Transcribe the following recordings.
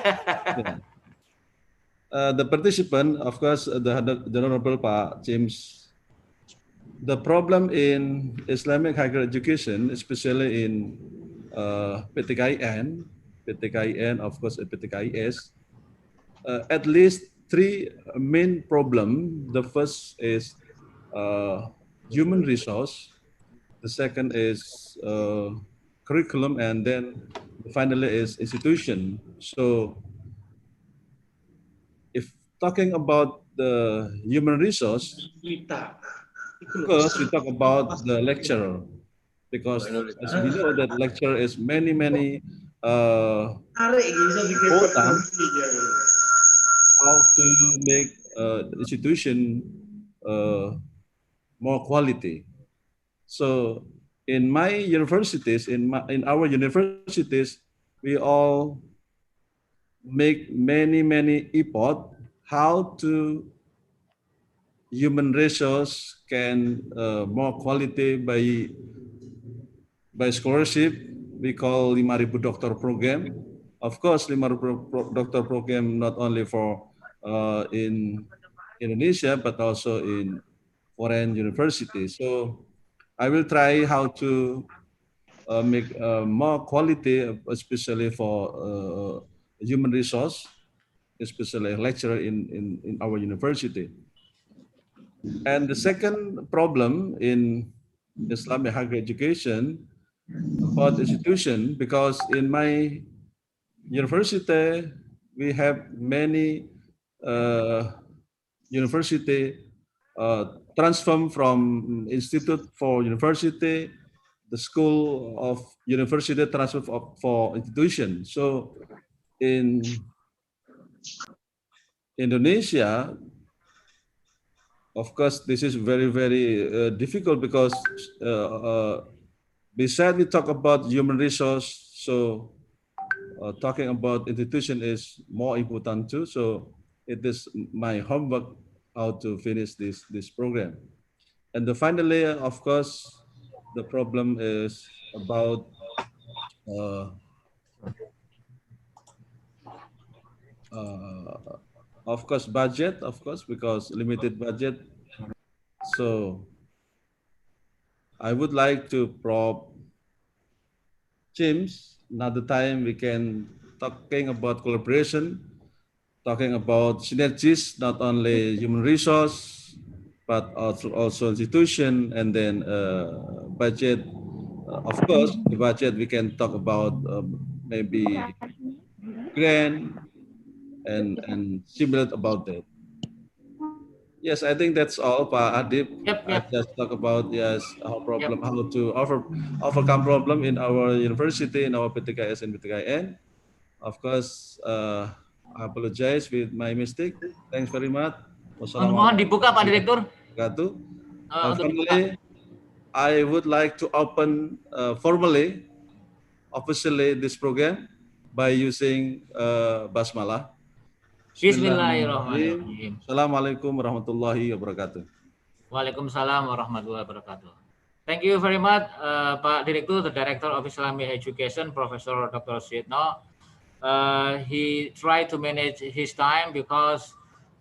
Yeah. The participant, of course, the Honorable Pak James. The problem in Islamic higher education, especially in PTKIN, of course, PTKIS, at least three main problem. The first is human resource. The second is curriculum, and then finally is institution. So if talking about the human resource, first we talk about the lecturer, because as we know that lecture is many quota how to make institution more quality. So in my universities, in our universities, we all make many effort how to human resource can more quality by scholarship. We call 5.000 dokter program. Of course, 5.000 dokter program not only for in Indonesia but also in foreign universities. So I will try how to make more quality, especially for human resource, especially a lecturer in our university. And the second problem in Islamic higher education about institution, because in my university we have many university transform from institute for university, the school of university transfer for institution. So in Indonesia, of course, this is very difficult because besides we talk about human resource, so talking about institution is more important too. So it is my homework how to finish this program. And finally, of course, the problem is about uh, uh, of course budget, of course, because limited budget. So I would like to probe James. Another time we can talking about collaboration, talking about synergies, not only human resource, but also institution, and then budget. Of course, the budget we can talk about maybe grant and similar about that. Yes, I think that's all, Pak Adib. Yep, I yep. just talk about yes our Yep. problem, how to overcome problem in our university, in our PTKS and PTKN. Of course, I apologize with my mistake. Thanks very much. Mohon Wassalamualaikum dibuka Pak warahmatullahi Direktur wabarakatuh. And untuk dibuka. finally, I would like to open formally, officially this program by using basmalah. Bismillahirrahmanirrahim. Bismillahirrahmanirrahim. Assalamualaikum warahmatullahi wabarakatuh. Waalaikumsalam warahmatullahi wabarakatuh. Thank you very much, Pak Direktur, the Director of Islamic Education, Professor Dr. Suyitno. He tried to manage his time because,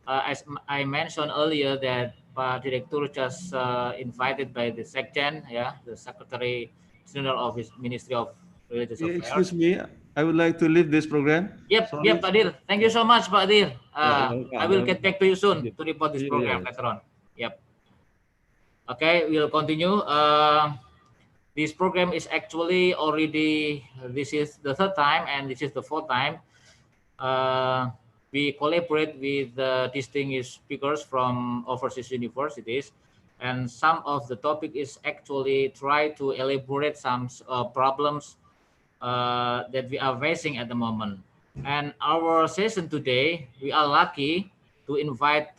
as I mentioned earlier, that Pak Direktur just invited by the Sekjen, the Secretary General of his Ministry of Religious Affairs. Excuse me, I would like to leave this program. Yep, Pak Dir. Thank you so much, Pak Dir. I will get back to you soon to report this program later on. Yep. Okay, we'll continue. This program is actually already, this is the third time and this is the fourth time. We collaborate with distinguished speakers from overseas universities, and some of the topic is actually try to elaborate some problems that we are facing at the moment. And our session today, we are lucky to invite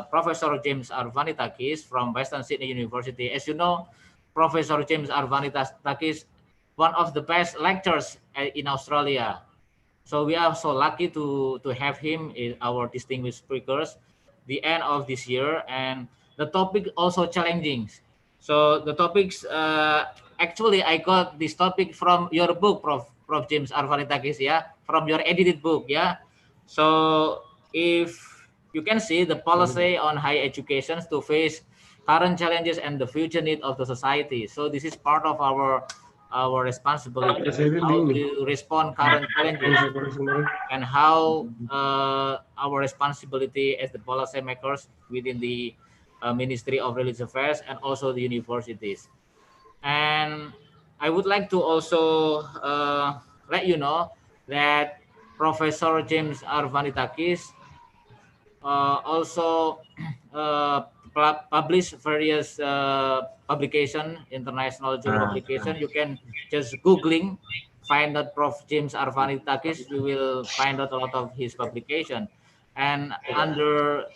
Professor James Arvanitakis from Western Sydney University. As you know, Professor James Arvanitakis, one of the best lecturers in Australia. So we are so lucky to have him in our distinguished speakers the end of this year, and the topic also challenging. So the topics, actually I got this topic from your book, Prof James Arvanitakis, from your edited book. Yeah. So if you can see the policy on higher education to face current challenges and the future need of the society. So this is part of our responsibility, how to respond current challenges and how our responsibility as the policy makers within the Ministry of Religious Affairs and also the universities. And I would like to also let you know that Professor James Arvanitakis also publish various publication, international journal publication. You can just googling, find out Prof. James Arvanitakis. You will find out a lot of his publication. And under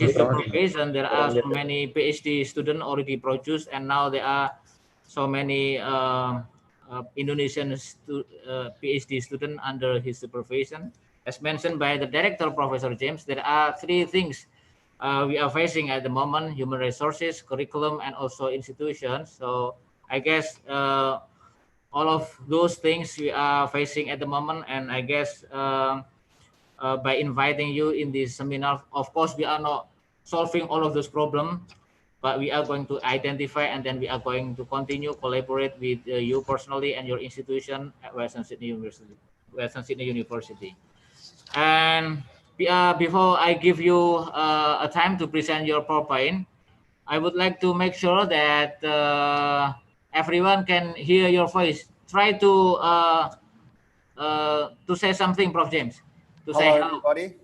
his supervision, there are so many PhD students already produced, and now there are so many Indonesian PhD students under his supervision. As mentioned by the director, Professor James, there are three things we are facing at the moment: human resources, curriculum, and also institutions. So I guess all of those things we are facing at the moment, and I guess by inviting you in this seminar, of course, we are not solving all of those problems, but we are going to identify and then we are going to continue collaborate with you personally and your institution at Western Sydney University. Western Sydney University. And before I give you a time to present your PowerPoint, I would like to make sure that everyone can hear your voice. Try to say something, Prof. James. To say Hello, hello. everybody.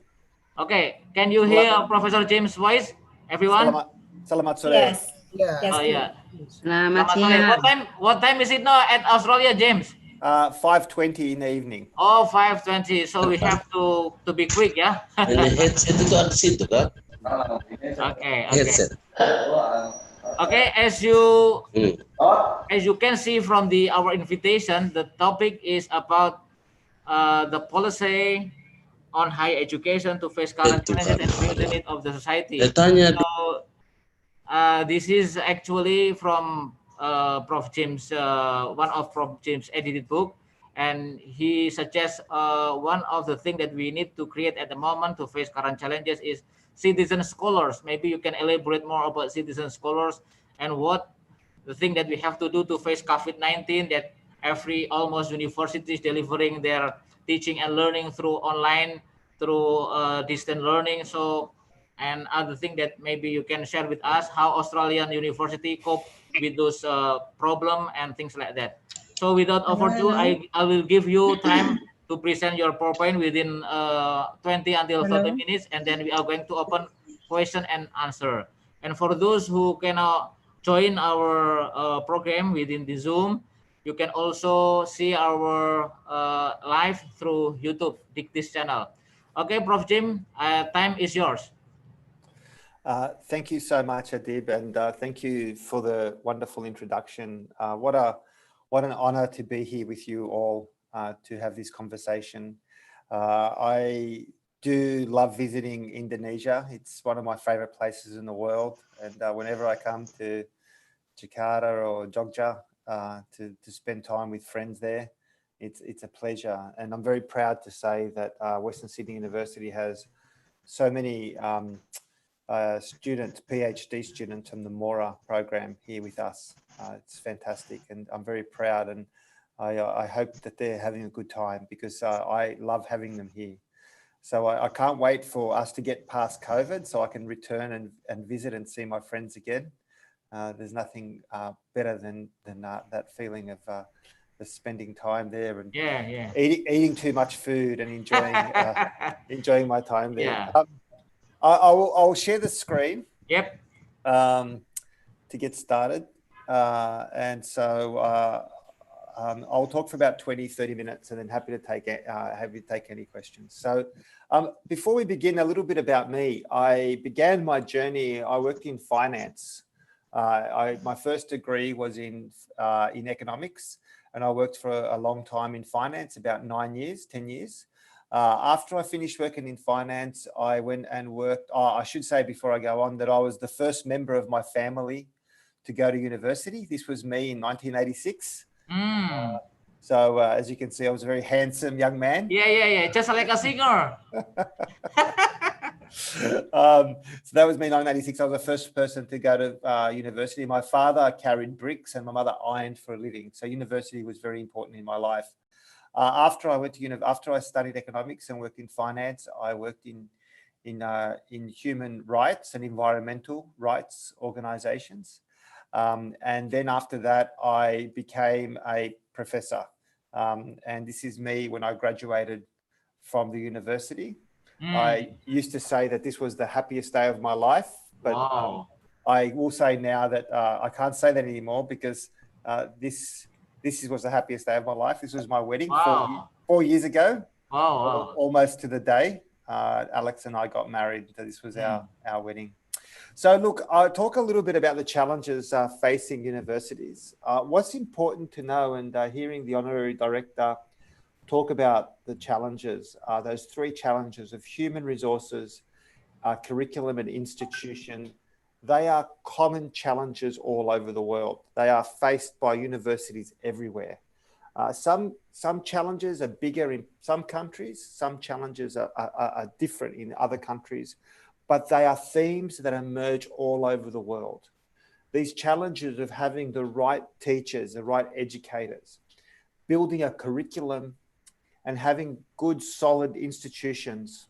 Okay, can you hear Professor James' voice, everyone? Selamat sore. Yes. Yes. Oh yeah. Selamat Sore. siang. What time is it now at Australia, James? 5:20 in the evening. Oh, 5:20. So we have to be quick, yeah. Headset itu ada situ kan? Okay. Headset. Okay, as you can see from our invitation, the topic is about the policy on higher education to face current challenges and future needs of the society. So this is actually from Prof. James, one of Prof. James' edited book, and he suggests one of the things that we need to create at the moment to face current challenges is citizen scholars. Maybe you can elaborate more about citizen scholars and what the thing that we have to do to face COVID-19, that almost universities delivering their teaching and learning through online, through distant learning. So, and other thing that maybe you can share with us how Australian university cope with those problem and things like that. So without overdue, I will give you time to present your PowerPoint within 20 until 30 minutes, and then we are going to open question and answer. And for those who cannot join our program within the Zoom, you can also see our live through YouTube, this channel. Okay, Prof. Jim, time is yours. Thank you so much, Adib, and thank you for the wonderful introduction. What an honor to be here with you all to have this conversation. I do love visiting Indonesia. It's one of my favorite places in the world, and whenever I come to Jakarta or Jogja to spend time with friends there, it's a pleasure. And I'm very proud to say that Western Sydney University has so many students, PhD students from the Mora program here with us. It's fantastic, and I'm very proud, and I hope that they're having a good time because I love having them here. So I can't wait for us to get past COVID so I can return and visit and see my friends again. There's nothing better than that feeling of spending time there and eating too much food and enjoying my time there. Yeah. I'll share the screen. Yep. To get started. And so I'll talk for about 20-30 minutes and then happy to take any questions. So before we begin, a little bit about me. I began my journey, I worked in finance. My first degree was in economics, and I worked for a long time in finance, about 10 years. After I finished working in finance, I went and worked, I should say before I go on that I was the first member of my family to go to university. This was me in 1986. So as you can see, I was a very handsome young man. Yeah. Just like a singer. So that was me, 1986. I was the first person to go to university. My father carried bricks and my mother ironed for a living. So university was very important in my life. After I studied economics and worked in finance, I worked in human rights and environmental rights organizations. And then after that, I became a professor. And this is me when I graduated from the university. I used to say that this was the happiest day of my life, but Wow. I will say now that I can't say that anymore because this was the happiest day of my life. This was my wedding Wow. 4 years ago, Wow. almost to the day. Alex and I got married. So this was our wedding. So look, I'll talk a little bit about the challenges facing universities. What's important to know, and hearing the Honorary Director talk about the challenges, those three challenges of human resources, curriculum and institution, they are common challenges all over the world. They are faced by universities everywhere. Some challenges are bigger in some countries, some challenges are different in other countries, but they are themes that emerge all over the world. These challenges of having the right teachers, the right educators, building a curriculum, and having good, solid institutions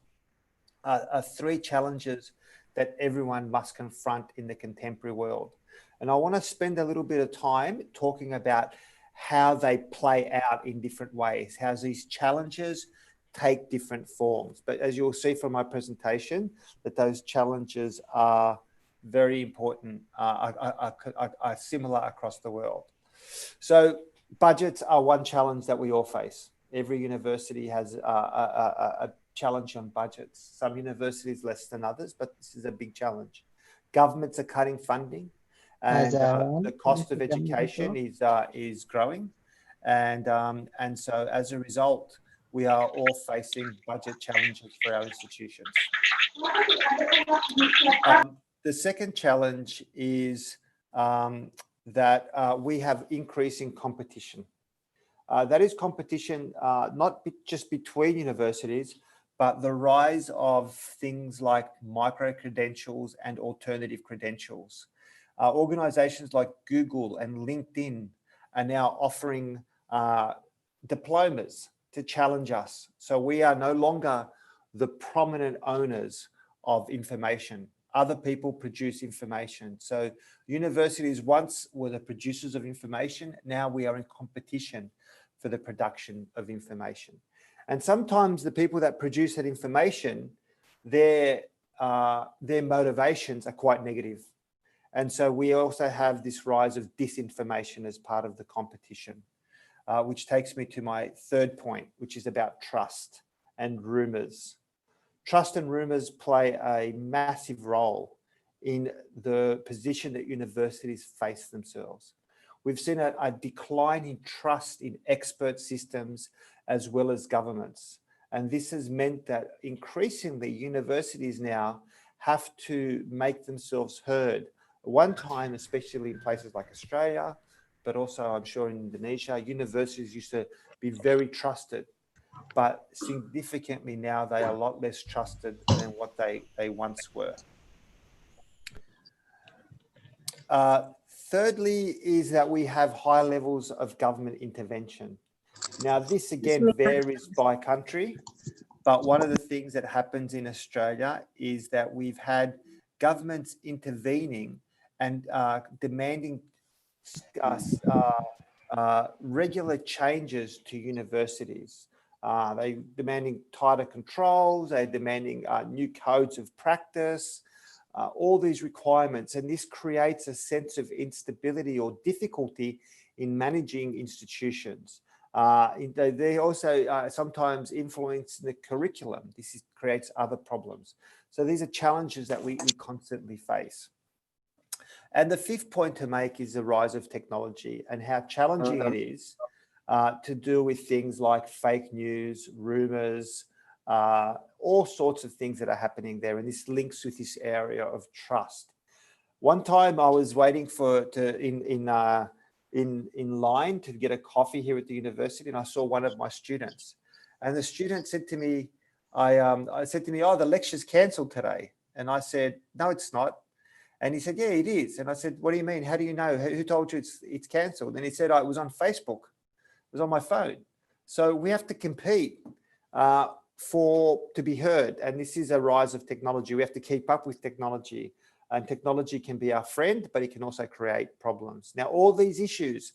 are three challenges that everyone must confront in the contemporary world. And I want to spend a little bit of time talking about how they play out in different ways, how these challenges take different forms. But as you'll see from my presentation, that those challenges are very important, are similar across the world. So budgets are one challenge that we all face. Every university has a challenge on budgets. Some universities less than others, but this is a big challenge. Governments are cutting funding, and the cost of education is growing, and so as a result, we are all facing budget challenges for our institutions. The second challenge is that we have increasing competition. That is competition not just between universities, but the rise of things like micro-credentials and alternative credentials. Organizations like Google and LinkedIn are now offering diplomas to challenge us. So we are no longer the prominent owners of information. Other people produce information. So universities once were the producers of information. Now we are in competition for the production of information. And sometimes the people that produce that information, their motivations are quite negative. And so we also have this rise of disinformation as part of the competition, which takes me to my third point, which is about trust and rumors. Trust and rumors play a massive role in the position that universities face themselves. We've seen a decline in trust in expert systems as well as governments. And this has meant that increasingly universities now have to make themselves heard. One time, especially in places like Australia, but also I'm sure in Indonesia, universities used to be very trusted, but significantly now they are a lot less trusted than what they once were. Thirdly is that we have high levels of government intervention. Now, this again varies by country, but one of the things that happens in Australia is that we've had governments intervening and demanding regular changes to universities. They're demanding tighter controls, they're demanding new codes of practice, all these requirements, and this creates a sense of instability or difficulty in managing institutions. They also sometimes influence the curriculum. This creates other problems. So these are challenges that we constantly face. And the fifth point to make is the rise of technology and how challenging it is to deal with things like fake news, rumors, all sorts of things that are happening there. And this links with this area of trust. One time I was waiting in line to get a coffee here at the university, and I saw one of my students, and the student said to me, I said to me, "Oh, the lecture's cancelled today." And I said, "No, it's not." And he said, "Yeah, it is." And I said, "What do you mean? How do you know? Who told you it's cancelled?" And he said, "Oh, it was on Facebook. It was on my phone." So we have to compete to be heard. And this is a rise of technology. We have to keep up with technology. And technology can be our friend, but it can also create problems. Now, all these issues,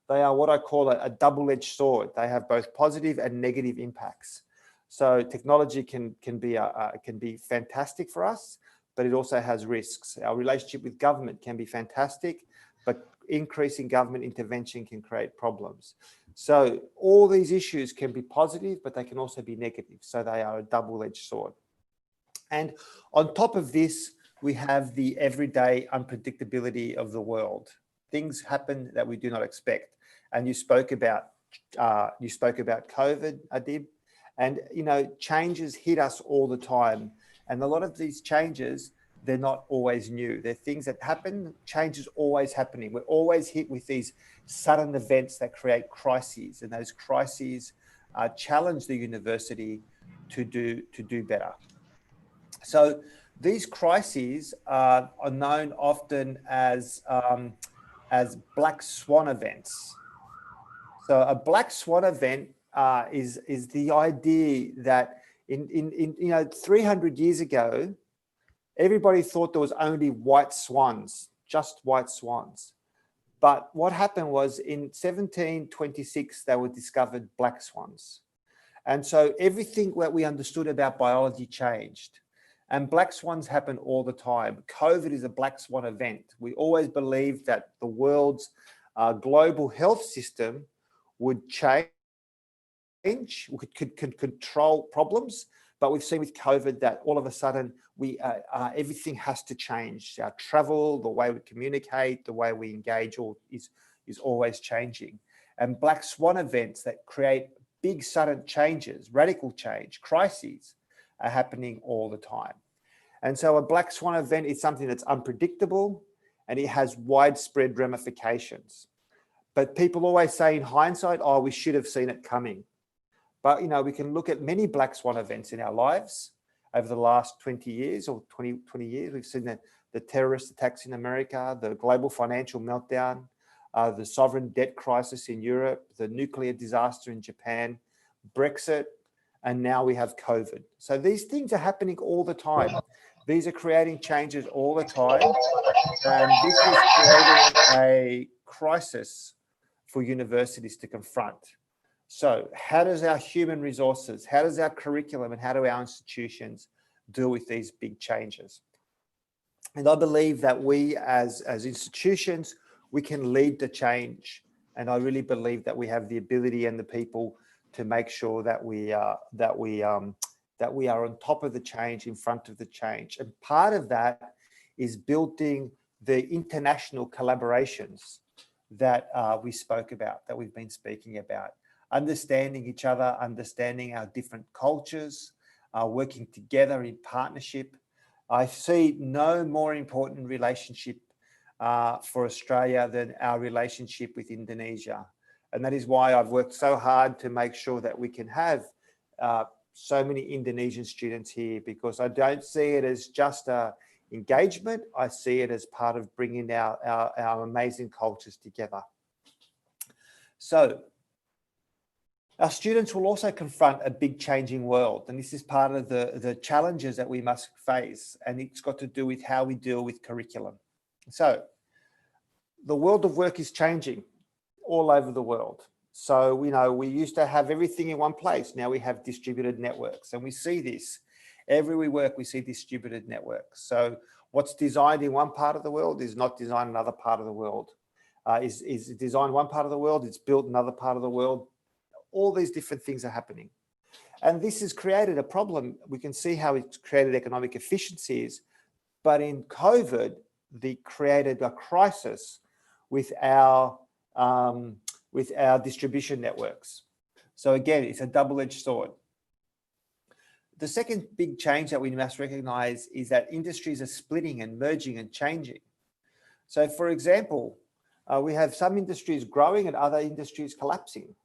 they are what I call a double-edged sword. They have both positive and negative impacts. So technology can be fantastic for us, but it also has risks. Our relationship with government can be fantastic, but increasing government intervention can create problems. So all these issues can be positive, but they can also be negative. So they are a double-edged sword. And on top of this, we have the everyday unpredictability of the world. Things happen that we do not expect. And you spoke about COVID, Adib, and changes hit us all the time. And a lot of these changes, they're not always new. They're things that happen. Change is always happening. We're always hit with these sudden events that create crises, and those crises challenge the university to do better. So these crises are known often as black swan events. So a black swan event is the idea that in 300 years ago, everybody thought there was only white swans, just white swans. But what happened was in 1726, they were discovered black swans. And so everything that we understood about biology changed. And black swans happen all the time. COVID is a black swan event. We always believed that the world's global health system would change, could control problems. But we've seen with COVID that all of a sudden everything has to change. Our travel, the way we communicate, the way we engage is always changing. And black swan events that create big sudden changes, radical change, crises are happening all the time. And so a black swan event is something that's unpredictable and it has widespread ramifications. But people always say in hindsight, oh, we should have seen it coming. But, we can look at many black swan events in our lives over the last 20 years or 20 years. We've seen the terrorist attacks in America, the global financial meltdown, the sovereign debt crisis in Europe, the nuclear disaster in Japan, Brexit, and now we have COVID. So these things are happening all the time. These are creating changes all the time. And this is creating a crisis for universities to confront. So how does our human resources, how does our curriculum and how do our institutions deal with these big changes? And I believe that we as institutions, we can lead the change. And I really believe that we have the ability and the people to make sure that we are on top of the change, in front of the change. And part of that is building the international collaborations that we spoke about, that we've been speaking about. Understanding each other, understanding our different cultures, working together in partnership. I see no more important relationship for Australia than our relationship with Indonesia. And that is why I've worked so hard to make sure that we can have so many Indonesian students here, because I don't see it as just a engagement. I see it as part of bringing our amazing cultures together. So our students will also confront a big changing world. And this is part of the challenges that we must face. And it's got to do with how we deal with curriculum. So the world of work is changing all over the world. So, we used to have everything in one place. Now we have distributed networks, and we see this. Everywhere we work, we see distributed networks. So what's designed in one part of the world is not designed in another part of the world. Is designed one part of the world, it's built another part of the world. All these different things are happening. And this has created a problem. We can see how it's created economic efficiencies, but in COVID, they created a crisis with our distribution networks. So again, it's a double-edged sword. The second big change that we must recognize is that industries are splitting and merging and changing. So for example, We have some industries growing and other industries collapsing.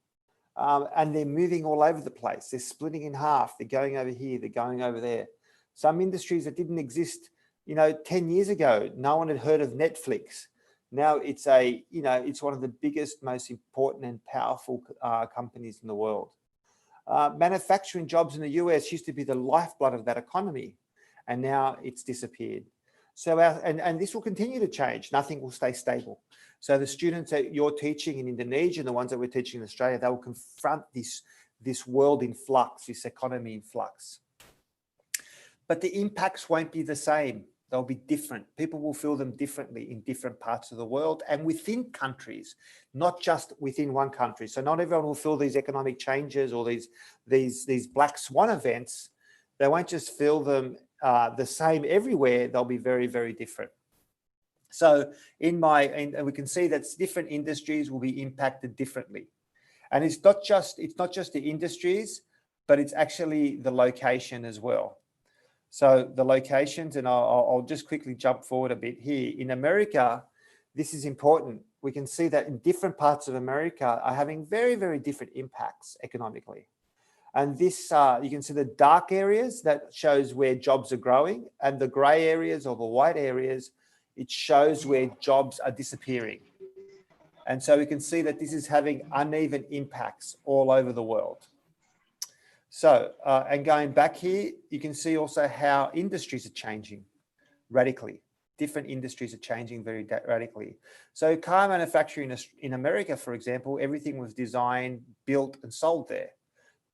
And they're moving all over the place. They're splitting in half. They're going over here. They're going over there. Some industries that didn't exist, 10 years ago, no one had heard of Netflix. Now it's it's one of the biggest, most important and powerful companies in the world. Manufacturing jobs in the US used to be the lifeblood of that economy, and now it's disappeared. So and this will continue to change. Nothing will stay stable. So the students that you're teaching in Indonesia and the ones that we're teaching in Australia, they will confront this world in flux, this economy in flux. But the impacts won't be the same. They'll be different. People will feel them differently in different parts of the world and within countries, not just within one country. So not everyone will feel these economic changes or these black swan events. They won't just feel them the same everywhere. They'll be very, very different. So and we can see that different industries will be impacted differently. And it's not just the industries, but it's actually the location as well. So the locations, and I'll just quickly jump forward a bit here. In America, this is important. We can see that in different parts of America are having very, very different impacts economically. And this, you can see the dark areas that shows where jobs are growing, and the gray areas or the white areas, it shows where jobs are disappearing. And so we can see that this is having uneven impacts all over the world. So, and going back here, you can see also how industries are changing radically. Different industries are changing very radically. So car manufacturing in America, for example, everything was designed, built and sold there.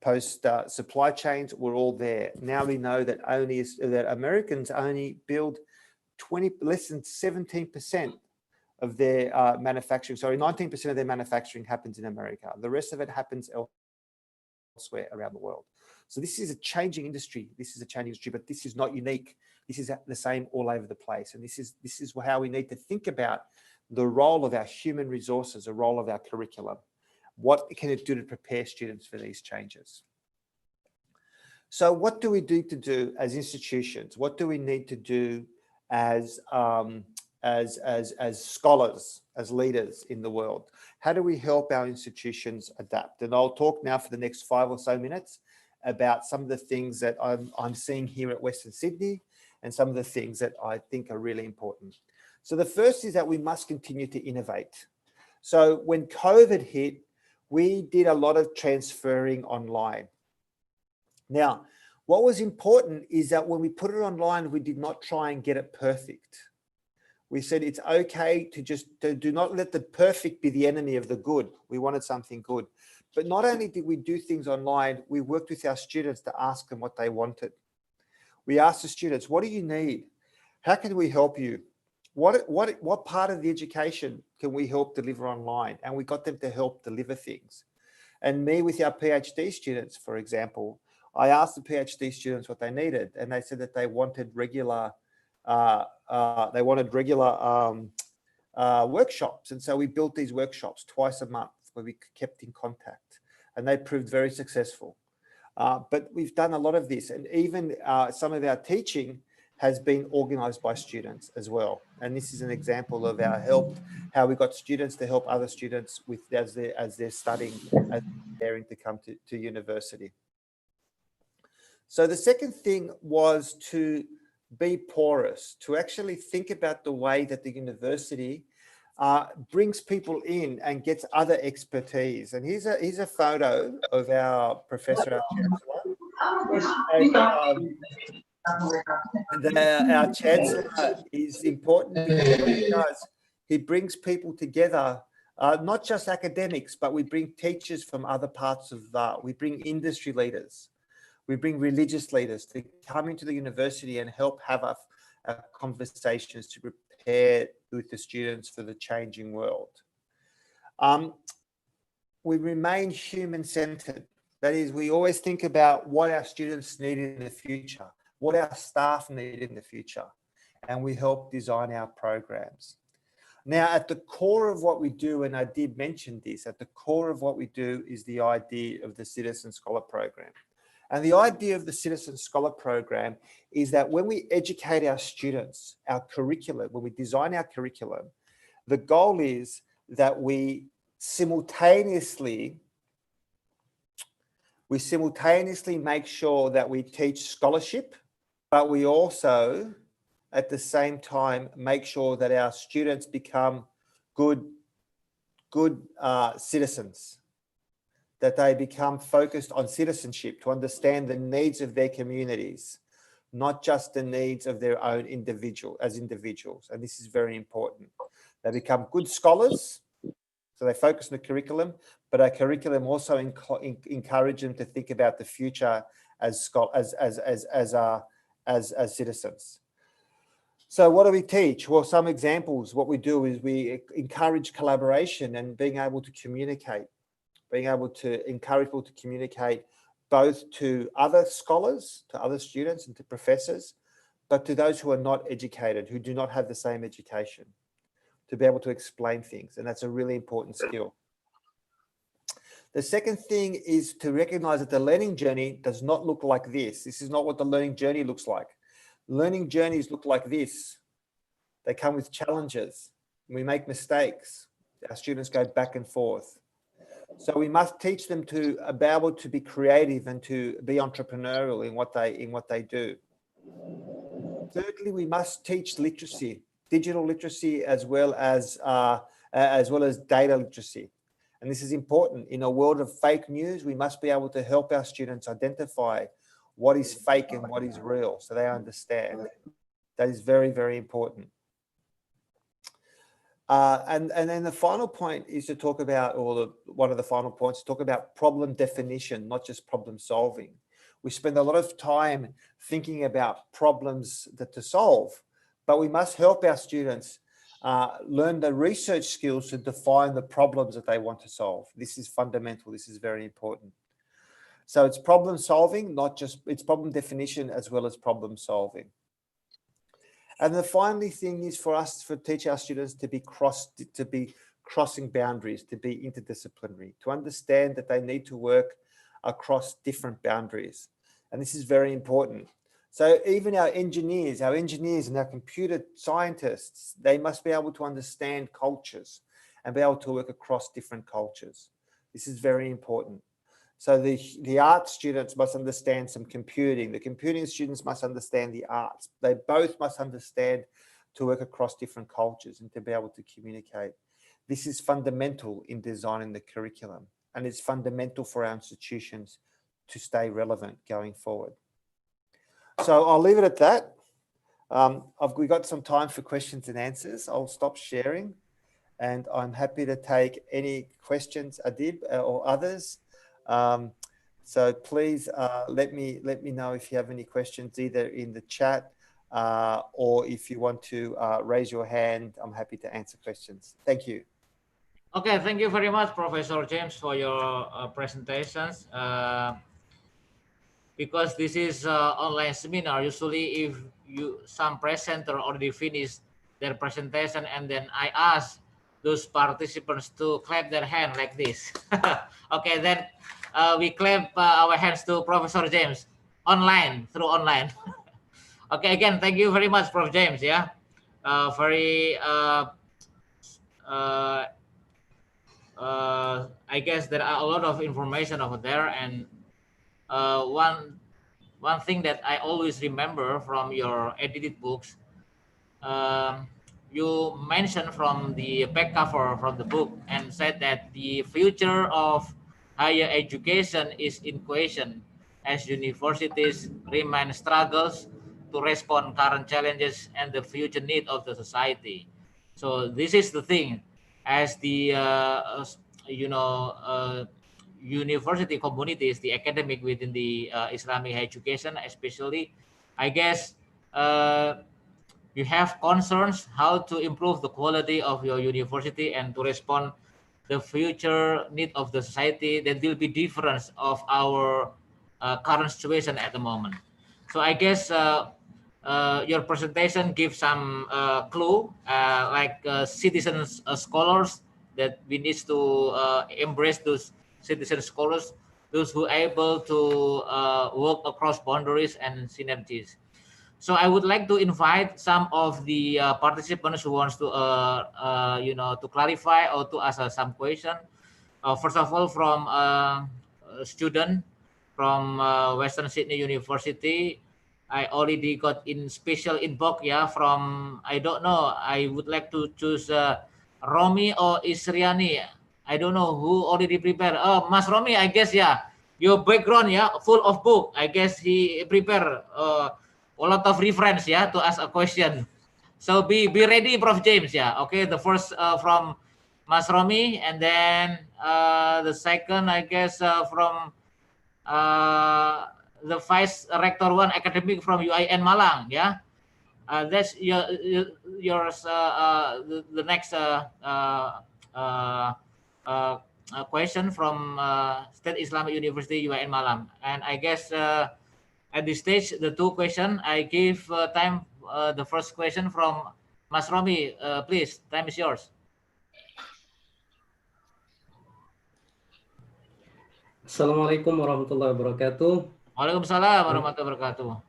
Post supply chains were all there. Now we know that Americans only build less than 17% of their manufacturing. Sorry, 19% of their manufacturing happens in America. The rest of it happens elsewhere around the world. So this is a changing industry. This is a changing industry, but this is not unique. This is the same all over the place. And this is how we need to think about the role of our human resources, the role of our curriculum. What can it do to prepare students for these changes? So what do we need to do as institutions? What do we need to do as scholars, as leaders in the world? How do we help our institutions adapt? And I'll talk now for the next 5 or so minutes about some of the things that I'm seeing here at Western Sydney and some of the things that I think are really important. So the first is that we must continue to innovate. So when COVID hit, we did a lot of transferring online. Now, what was important is that when we put it online, we did not try and get it perfect. We said it's okay to do not let the perfect be the enemy of the good. We wanted something good. But not only did we do things online, we worked with our students to ask them what they wanted. We asked the students, what do you need? How can we help you? What part of the education can we help deliver online? And we got them to help deliver things. And me with our PhD students, for example, I asked the PhD students what they needed, and they said that they wanted regular workshops. And so we built these workshops twice a month where we kept in contact, and they proved very successful. But we've done a lot of this, and even some of our teaching has been organized by students as well. And this is an example of how we got students to help other students as they're studying, as they're preparing to come to university. So the second thing was to be porous, to actually think about the way that the university brings people in and gets other expertise. And here's a photo of our professor, our chancellor. Our chancellor is important because what he does, he brings people together, not just academics, but we bring teachers from other parts of we bring industry leaders. We bring religious leaders to come into the university and help have conversations to prepare with the students for the changing world. We remain human-centered. That is, we always think about what our students need in the future, what our staff need in the future, and we help design our programs. Now, at the core of what we do, and I did mention this, at the core of what we do is the idea of the Citizen Scholar Program. And the idea of the Citizen Scholar Program is that when we educate our students, our curriculum, when we design our curriculum, the goal is that we simultaneously make sure that we teach scholarship, but we also at the same time make sure that our students become good citizens, that they become focused on citizenship, to understand the needs of their communities, not just the needs of their own individuals. And this is very important. They become good scholars, so they focus on the curriculum, but our curriculum also encourage them to think about the future as citizens. So what do we teach? Well, some examples. What we do is we encourage collaboration and being able to communicate, being able to encourage people to communicate both to other scholars, to other students and to professors, but to those who are not educated, who do not have the same education, to be able to explain things. And that's a really important skill. The second thing is to recognize that the learning journey does not look like this. This is not what the learning journey looks like. Learning journeys look like this. They come with challenges. We make mistakes. Our students go back and forth. So we must teach them to be able to be creative and to be entrepreneurial in what they do. Thirdly, we must teach literacy, digital literacy, as well as data literacy. And this is important. In a world of fake news, we must be able to help our students identify what is fake and what is real, so they understand. That is very, very important. And then the final point is to talk about, one of the final points, to talk about problem definition, not just problem solving. We spend a lot of time thinking about problems to solve, but we must help our students learn the research skills to define the problems that they want to solve. This is fundamental. This is very important. So it's problem solving, it's problem definition as well as problem solving. And the final thing is for us to teach our students to be crossing boundaries, to be interdisciplinary, to understand that they need to work across different boundaries. And this is very important. So even our engineers and our computer scientists, they must be able to understand cultures and be able to work across different cultures. This is very important. So the art students must understand some computing. The computing students must understand the arts. They both must understand to work across different cultures and to be able to communicate. This is fundamental in designing the curriculum, and it's fundamental for our institutions to stay relevant going forward. So I'll leave it at that. We've got some time for questions and answers. I'll stop sharing, and I'm happy to take any questions, Adib or others. So please let me know if you have any questions, either in the chat or if you want to raise your hand. I'm happy to answer questions. Thank you. Okay, thank you very much, Professor James, for your presentations. Because this is online seminar, usually if some presenter already finished their presentation and then I ask those participants to clap their hand like this. Okay, then we clap our hands to Professor James through online. Okay, again, thank you very much, Prof. James. Yeah, very. I guess there are a lot of information over there, and one thing that I always remember from your edited books, you mentioned from the back cover from the book and said that the future of higher education is in question as universities remain struggles to respond current challenges and the future need of the society. So this is the thing, as the university communities, the academic within the Islamic education, especially, I guess you have concerns how to improve the quality of your university and to respond the future need of the society that will be different of our current situation at the moment. So I guess your presentation gives some clue, like citizens scholars, that we need to embrace those citizen scholars, those who are able to work across boundaries and synergies. So I would like to invite some of the participants who wants to to clarify or to ask some question. First of all, from a student from Western Sydney University, I already got in special inbox, yeah, from, I don't know, I would like to choose Romi or Isriani. I don't know who already prepared. Oh, Mas Romi, I guess, yeah, your background, yeah, full of book. I guess he prepare a lot of reference, yeah, to ask a question. So be ready, Prof. James, yeah. Okay, the first from Mas Romi, and then the second, I guess, from the Vice Rector One Academic from UIN Malang, yeah. That's yours. The next question from State Islamic University UIN Malang, and I guess at this stage the two question I give time. The first question from Mas Romi, please. Time is yours. Assalamualaikum warahmatullahi wabarakatuh. Waalaikumsalam warahmatullahi wabarakatuh.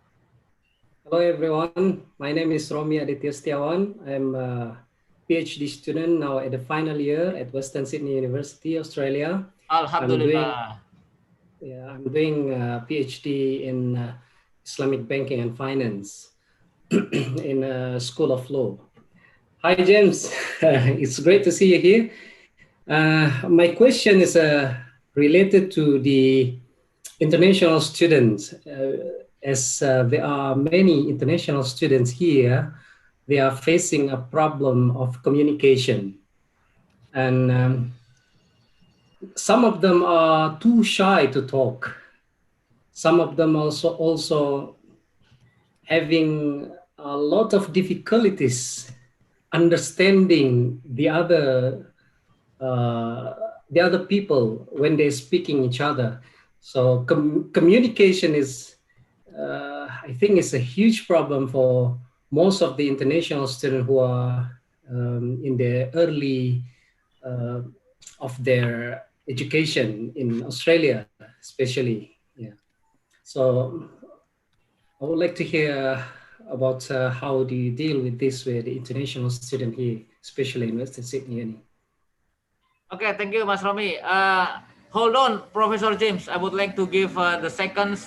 Hello everyone, my name is Romi Aditya Setiawan. I'm a PhD student now at the final year at Western Sydney University, Australia. Alhamdulillah. I'm doing a PhD in Islamic Banking and Finance in a School of Law. Hi James, it's great to see you here. My question is related to the international students. As there are many international students here, they are facing a problem of communication. And some of them are too shy to talk. Some of them also having a lot of difficulties understanding the other people when they're speaking each other. So communication is, I think, is a huge problem for most of the international students who are in the early of their education in Australia, especially. Yeah. So I would like to hear about how do you deal with this with the international student here, especially in Western Sydney. Okay, thank you, Mas Romi. Hold on, Professor James. I would like to give the second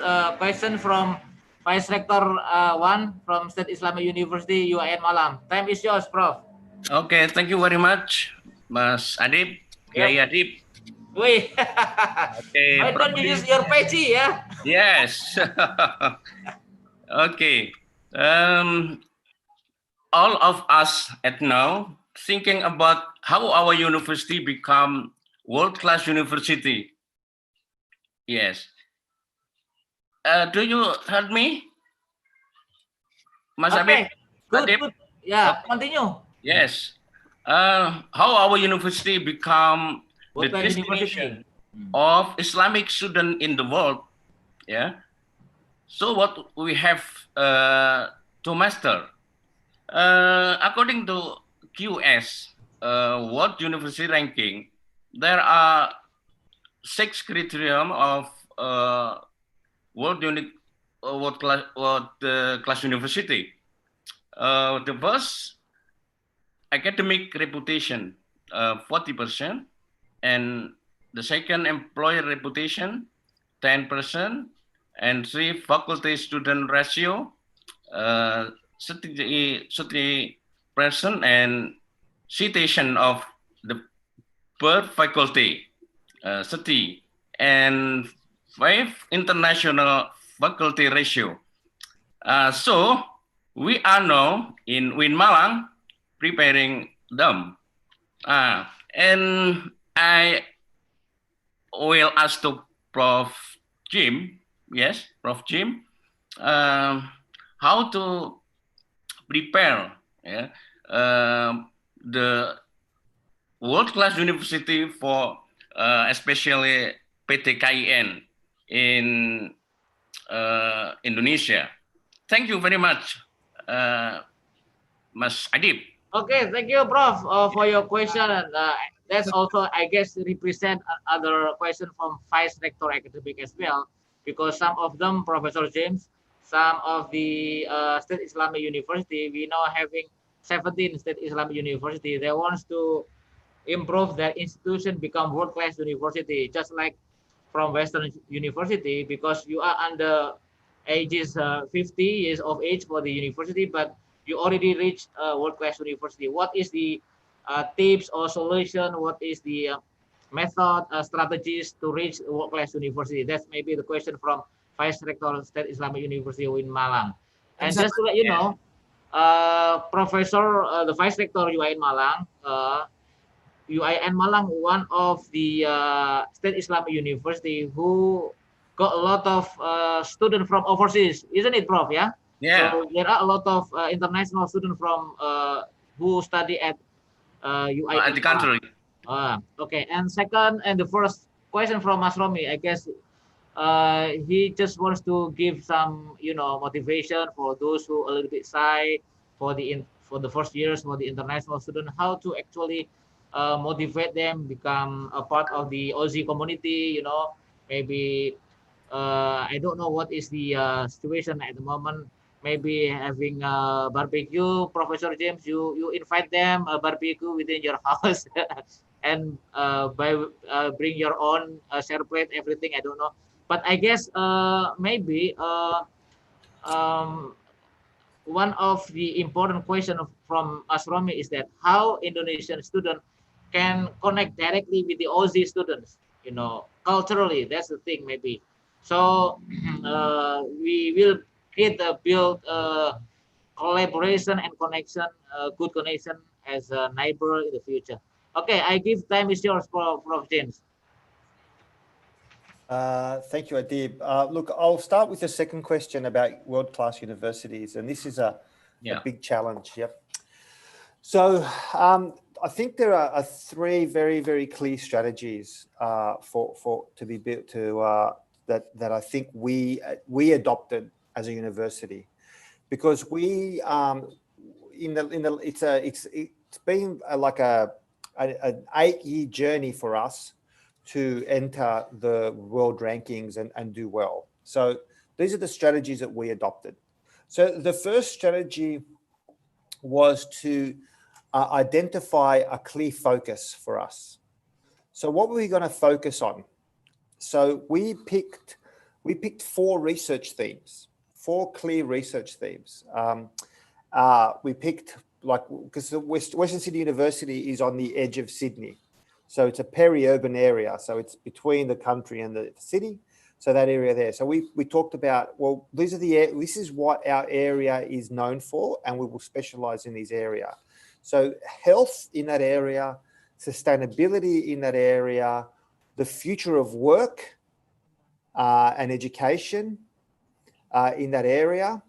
question from Vice Rector One from State Islamic University UIN Malang. Time is yours, Prof. Okay, thank you very much, Mas Adib. Kiai Adib. Wait. Okay, Why don't you use your peci, yeah? Yes. Okay. All of us at now thinking about how our university become world-class university. Yes. Do you heard me, Mas Okay. Adib? Good. Yeah, continue. Yes. How our university become the World-class destination of Islamic student in the world. Yeah. So what we have to master, according to QS, World University Ranking, there are 6 criteria of world class university. The first, academic reputation, 40%, and the second, employer reputation, 10%, and 3, faculty student ratio, 30%, and citation of the per faculty, 30, and 5, international faculty ratio. So we are now in Win Malang preparing them. And I will ask to Prof. Jim, yes, Prof. Jim, how to prepare the world-class university for especially PTKIN in Indonesia. Thank you very much, Mas Adib. Okay, thank you, Prof, for your question. And that's also, I guess, represent other question from Vice Rector Academic as well, because some of them, Professor James, some of the state Islamic university, we now having 17 state Islamic university. They want to improve their institution, become world-class university, just like from Western university, because you are under ages 50 years of age for the university, but you already reached world-class university. What is the tips or solution? What is the method, strategies to reach world-class university? That's maybe the question from Vice Rector State Islamic University in Malang. And just to let you know, Professor, the Vice Rector UIN Malang, UIN Malang, one of the State Islamic University who got a lot of students from overseas, isn't it, Prof? Yeah. Yeah. So there are a lot of international students from who study at UIN At the Malang. country. Okay. And second, and the first question from Mas Romi, I guess he just wants to give some, motivation for those who a little bit shy for the first years for the international student, how to actually motivate them become a part of the Aussie community. Maybe I don't know what is the situation at the moment. Maybe having a barbecue, Professor James, you invite them a barbecue within your house, and bring your own share plate, everything. I don't know, but I guess maybe um, one of the important question from Asromi is that how Indonesian students can connect directly with the Aussie students, culturally. That's the thing, maybe. So we will build collaboration and connection, good connection as a neighbor in the future. Okay, I give time is yours, Prof. James. Thank you, Adib. Look, I'll start with the second question about world-class universities, and this is a big challenge. Yep. So I think there are three very, very clear strategies to be built that I think we adopted as a university, because it's been like an 8-year journey for us to enter the world rankings and do well. So these are the strategies that we adopted. So the first strategy was to identify a clear focus for us. So what were we going to focus on? So we picked 4 research themes, 4 clear research themes. We picked, because Western Sydney University is on the edge of Sydney. So it's a peri-urban area. So it's between the country and the city. So that area there. So we talked about, well, this is what our area is known for, and we will specialize in this area. So health in that area, sustainability in that area, the future of work and education in that area,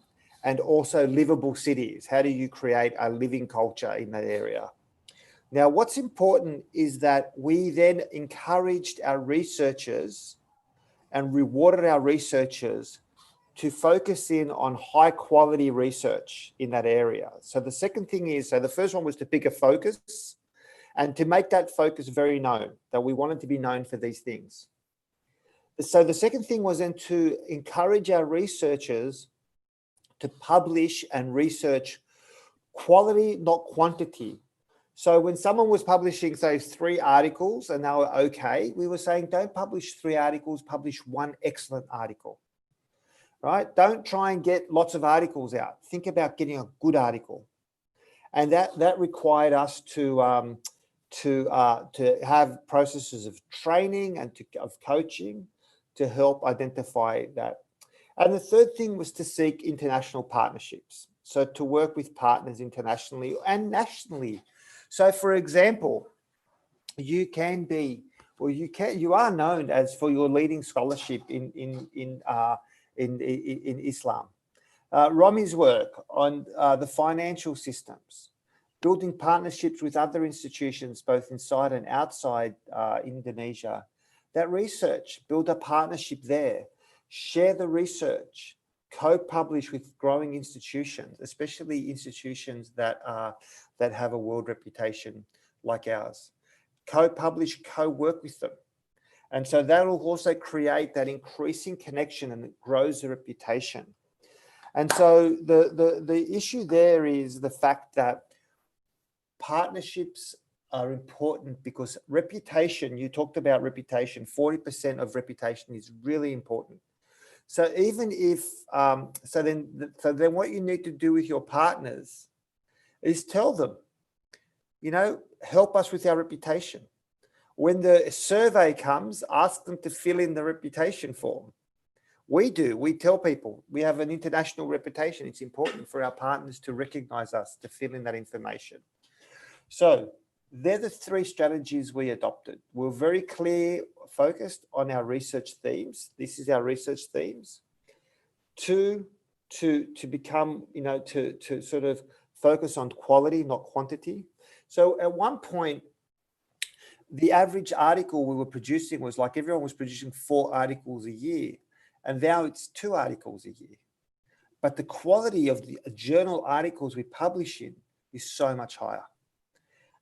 and also livable cities. How do you create a living culture in that area? Now, what's important is that we then encouraged our researchers and rewarded our researchers to focus in on high quality research in that area. So the second thing is, so the first one was to pick a focus and to make that focus very known, that we wanted to be known for these things. So the second thing was then to encourage our researchers to publish and research quality, not quantity. So when someone was publishing, say, 3 articles and they were okay, we were saying, don't publish 3 articles, publish 1 excellent article, right? Don't try and get lots of articles out. Think about getting a good article. And that required us to have processes of training and of coaching to help identify that. And the third thing was to seek international partnerships. So to work with partners internationally and nationally. So, for example, you are known as for your leading scholarship in Islam. Romi's work on the financial systems, building partnerships with other institutions, both inside and outside Indonesia. That research, build a partnership there, share the research, co-publish with growing institutions, especially institutions that have a world reputation like ours. Co-publish, co-work with them. And so that will also create that increasing connection, and it grows the reputation. And so the issue there is the fact that partnerships are important because reputation, you talked about reputation, 40% of reputation is really important. So even if, so then what you need to do with your partners is tell them, help us with our reputation. When the survey comes, ask them to fill in the reputation form. We tell people we have an international reputation. It's important for our partners to recognize us, to fill in that information. So they're the three strategies we adopted. We're very clear, focused on our research themes. This is our research themes. Two, to become, to sort of focus on quality, not quantity. So at one point, the average article we were producing was like everyone was producing 4 articles a year. And now it's 2 articles a year. But the quality of the journal articles we publish in is so much higher.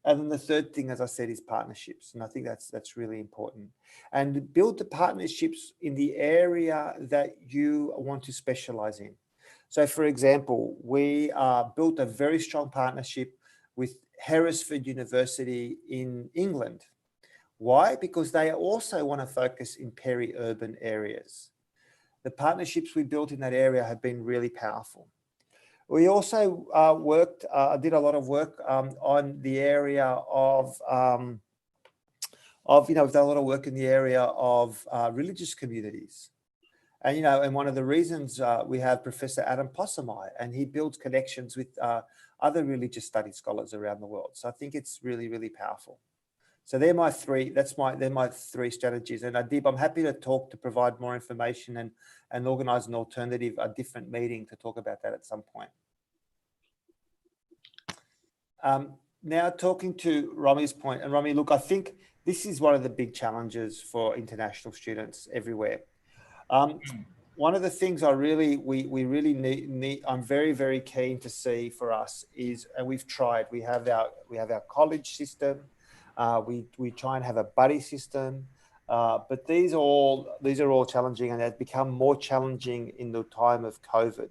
And then the third thing, as I said, is partnerships. And I think that's really important. And build the partnerships in the area that you want to specialize in. So for example, we built a very strong partnership with Hereford University in England. Why? Because they also want to focus in peri-urban areas. The partnerships we built in that area have been really powerful. We also did a lot of work on the area of we've done a lot of work in the area of religious communities. And, and one of the reasons we have Professor Adam Possamai, and he builds connections with other religious studies scholars around the world. So I think it's really, really powerful. So they're my 3 strategies. And Adib, I'm happy to provide more information and organize an alternative, a different meeting to talk about that at some point. Now talking to Rami's point, and Rami, look, I think this is one of the big challenges for international students everywhere. One of the things we really need, I'm very, very keen to see for us is, and we've tried, we have our college system. We try and have a buddy system, but these are all challenging, and they've become more challenging in the time of COVID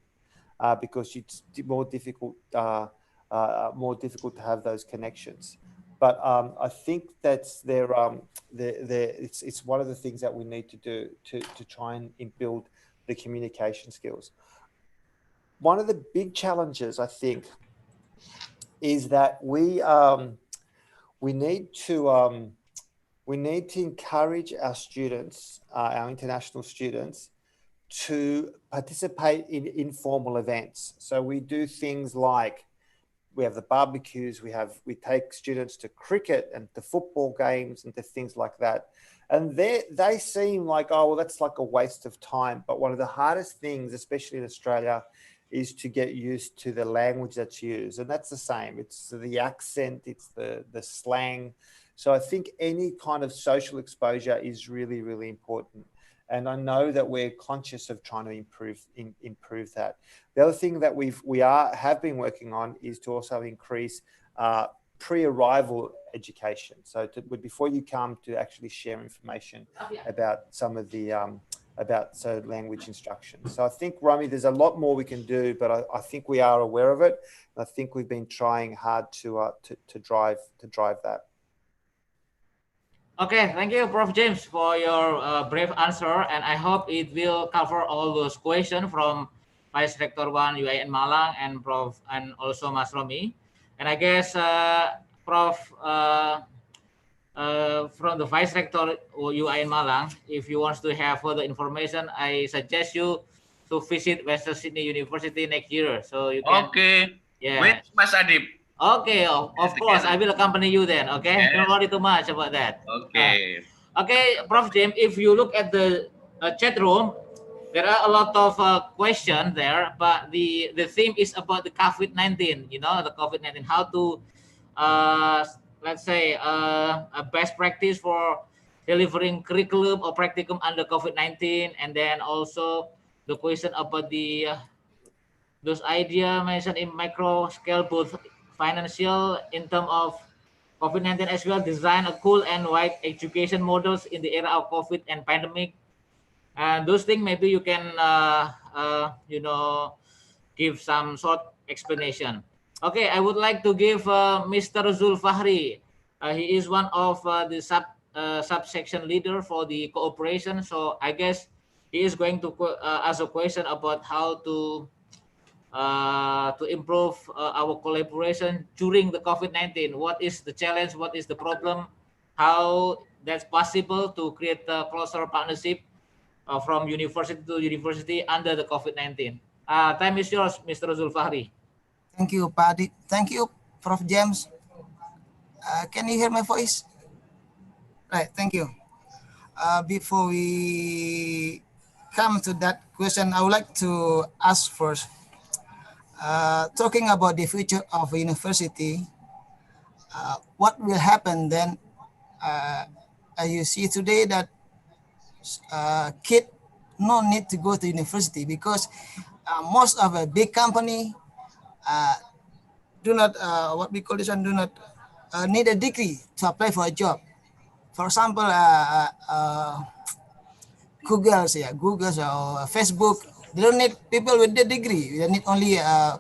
because it's more difficult to have those connections. But I think that's it's one of the things that we need to do to try and build the communication skills. One of the big challenges, I think, is that we need to encourage our students, our international students, to participate in informal events. So we do things like we have the barbecues, we take students to cricket and to football games and to things like that. And they seem like, oh, well, that's like a waste of time. But one of the hardest things, especially in Australia, is to get used to the language that's used. And that's the same. It's the accent, it's the slang. So I think any kind of social exposure is really, really important. And I know that we're conscious of trying to improve that. The other thing that we have been working on is to also increase pre-arrival education. So before you come, to actually share information about some of the language instruction. So I think, Rami, there's a lot more we can do, but I think we are aware of it. I think we've been trying hard to drive that. Okay, thank you, Prof. James, for your brief answer, and I hope it will cover all those questions from Vice Rector 1 UIN Malang and Prof. and also Mas Romi. And I guess Prof. From the Vice Rector UIN Malang, if you want to have further information, I suggest you to visit Western Sydney University next year. So you can. Okay. Yeah. With Mas Adib. Okay, of course, I will accompany you then. Okay, yes. Don't worry too much about that. Okay. Okay, Prof. James, if you look at the chat room, there are a lot of questions there, but the theme is about the COVID-19. The COVID-19, how to let's say a best practice for delivering curriculum or practicum under COVID-19, and then also the question about the those ideas mentioned in micro scale, both financial in terms of COVID-19 as well, design a cool and wide education models in the era of COVID and pandemic. And those things maybe you can, give some short explanation. Okay, I would like to give Mr. Zulfahri. He is one of the subsection leader for the cooperation. So I guess he is going to ask a question about how to improve our collaboration during the COVID-19. What is the challenge? What is the problem? How that's possible to create a closer partnership from university to university under the COVID-19. Time is yours, Mr. Zulfahri. Thank you, Paddy. Thank you, Prof. James. Can you hear my voice? Right, thank you. Before we come to that question, I would like to ask first, talking about the future of a university, what will happen then? You see today that kid no need to go to university because most of a big company do not what we call this one do not need a degree to apply for a job. For example, Google or Facebook, they don't need people with the degree. They need only a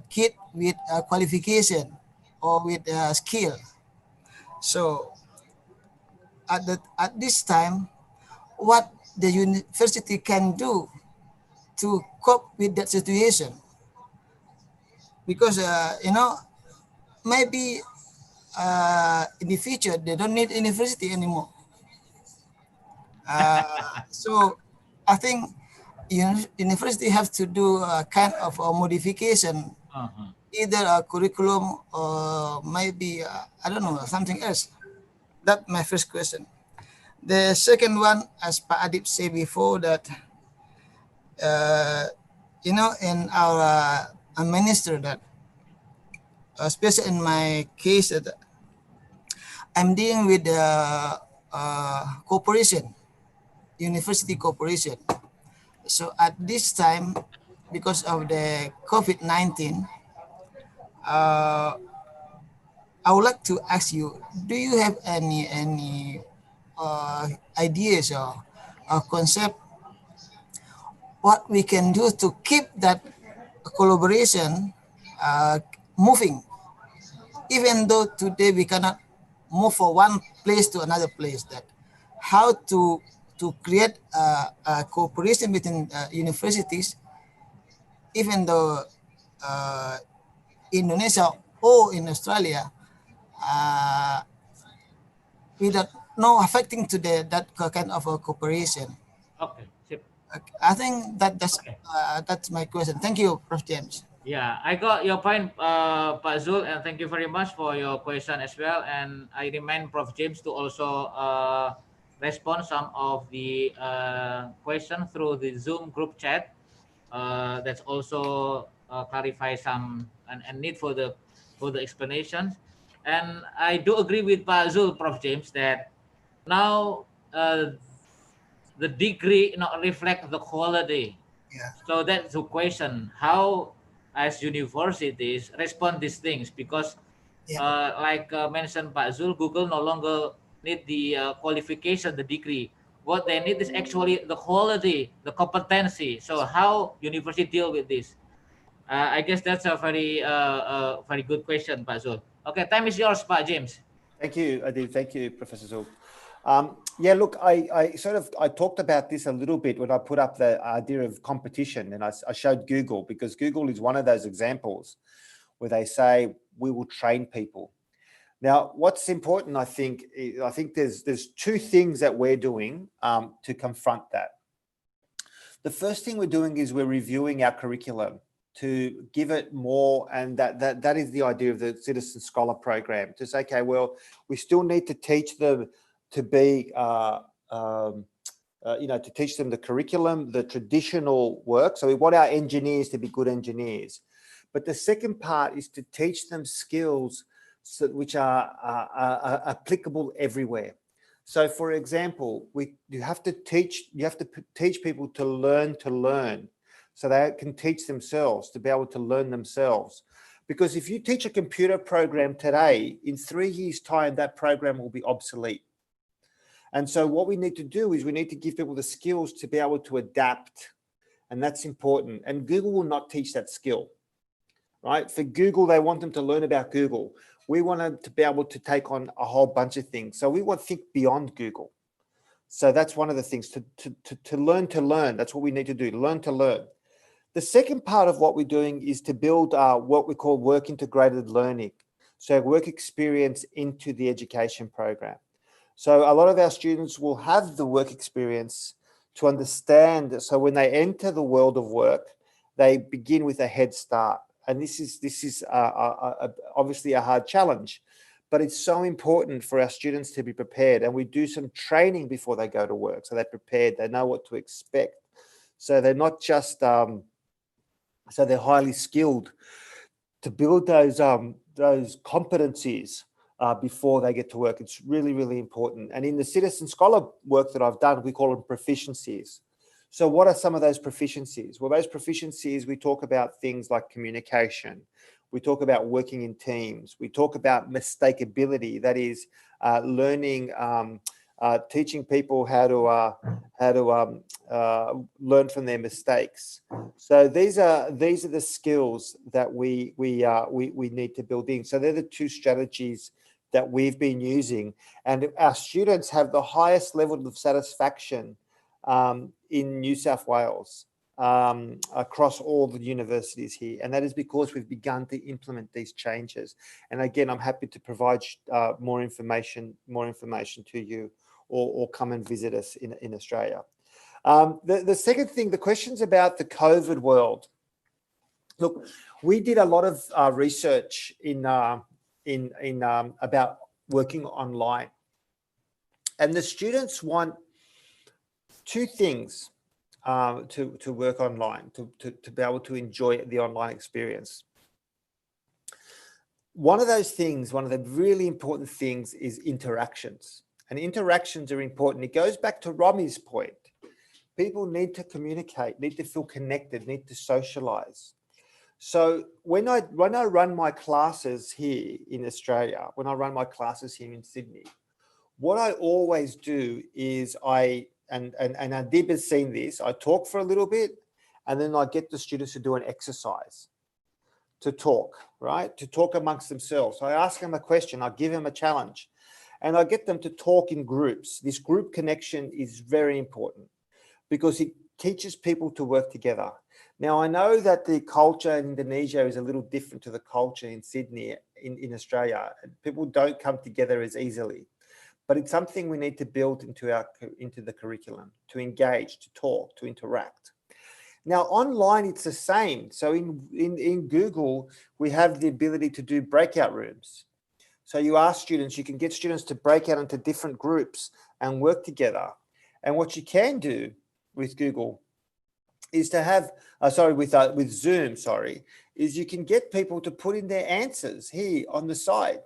kid with a qualification or with a skill. So at this time, what the university can do to cope with that situation? Because maybe in the future they don't need university anymore. So I think university have to do a kind of a modification, either a curriculum or maybe I don't know, something else. That's my first question. The second one, as Pak Adib said before, that in our minister, that especially in my case, that I'm dealing with the cooperation, university cooperation. So at this time, because of the COVID-19, I would like to ask you: do you have any ideas or concept what we can do to keep that collaboration moving, even though today we cannot move from one place to another place? That how to create a cooperation between universities, even though Indonesia or in Australia, without no affecting to that kind of a cooperation. Okay. I think that's my question. Thank you, Prof. James. Yeah, I got your point, Pak Zul, and thank you very much for your question as well. And I remind Prof. James to also respond some of the question through the Zoom group chat. That's also clarify some and need for the explanations. And I do agree with Pak Zul, Prof. James, that now the degree reflect the quality. Yeah. So that's the question: how as universities respond these things? Because like mentioned Pak Zul, Google no longer need the qualification, the degree. What they need is actually the quality, the competency. So how university deal with this? I guess that's a very good question, Pak Zul. Okay, time is yours, Pak James. Thank you, Adib. Thank you, Professor Zul. Yeah, look, I talked about this a little bit when I put up the idea of competition, and I showed Google, because Google is one of those examples where they say we will train people. Now, what's important, I think there's two things that we're doing to confront that. The first thing we're doing is we're reviewing our curriculum to give it more, and that is the idea of the Citizen Scholar program, to say, okay, well, we still need to teach them to be, to teach them the curriculum, the traditional work. So we want our engineers to be good engineers. But the second part is to teach them skills which are applicable everywhere. So, for example, you have to teach people to learn, so they can teach themselves, to be able to learn themselves. Because if you teach a computer program today, in 3 years' time, that program will be obsolete. And so what we need to do is we need to give people the skills to be able to adapt And that's important. And Google will not teach that skill, right? For Google, they want them to learn about Google. We want them to be able to take on a whole bunch of things. So we want to think beyond Google. So that's one of the things, to learn to learn. That's what we need to do, learn to learn. The second part of what we're doing is to build what we call work integrated learning. So work experience into the education program. So a lot of our students will have the work experience to understand. So when they enter the world of work, they begin with a head start. And this is obviously a hard challenge, but it's so important for our students to be prepared. And we do some training before they go to work. So they're prepared, they know what to expect. So they're not just, so they're highly skilled to build those competencies before they get to work. It's really, really important. And in the Citizen Scholar work that I've done, we call them proficiencies. So what are some of those proficiencies? Well, those proficiencies, we talk about things like communication. We talk about working in teams. We talk about mistakability, that is learning, teaching people how to learn from their mistakes. So these are the skills that we need to build in. So they're the two strategies that we've been using, and our students have the highest level of satisfaction in New South Wales across all the universities here, and that is because we've begun to implement these changes. And again, I'm happy to provide more information to you, or come and visit us in Australia. The second thing, the questions about the COVID world. Look, we did a lot of research in about working online, and the students want two things to work online, to be able to enjoy the online experience. One of those things, one of the really important things, is interactions. And interactions are important. It goes back to Romi's point. People need to communicate, need to feel connected, need to socialize. So when I run my classes here in Australia, when I run my classes here in Sydney, what I always do is and Adib has seen this, I talk for a little bit, and then I get the students to do an exercise to talk, right? To talk amongst themselves. So I ask them a question, I give them a challenge, and I get them to talk in groups. This group connection is very important because it teaches people to work together. Now, I know that the culture in Indonesia is a little different to the culture in Sydney, in Australia. People don't come together as easily, but it's something we need to build into the curriculum, to engage, to talk, to interact. Now, online, it's the same. So in Google, we have the ability to do breakout rooms. So you ask students, you can get students to break out into different groups and work together. And what you can do with Google is to have, with Zoom, is you can get people to put in their answers here on the side,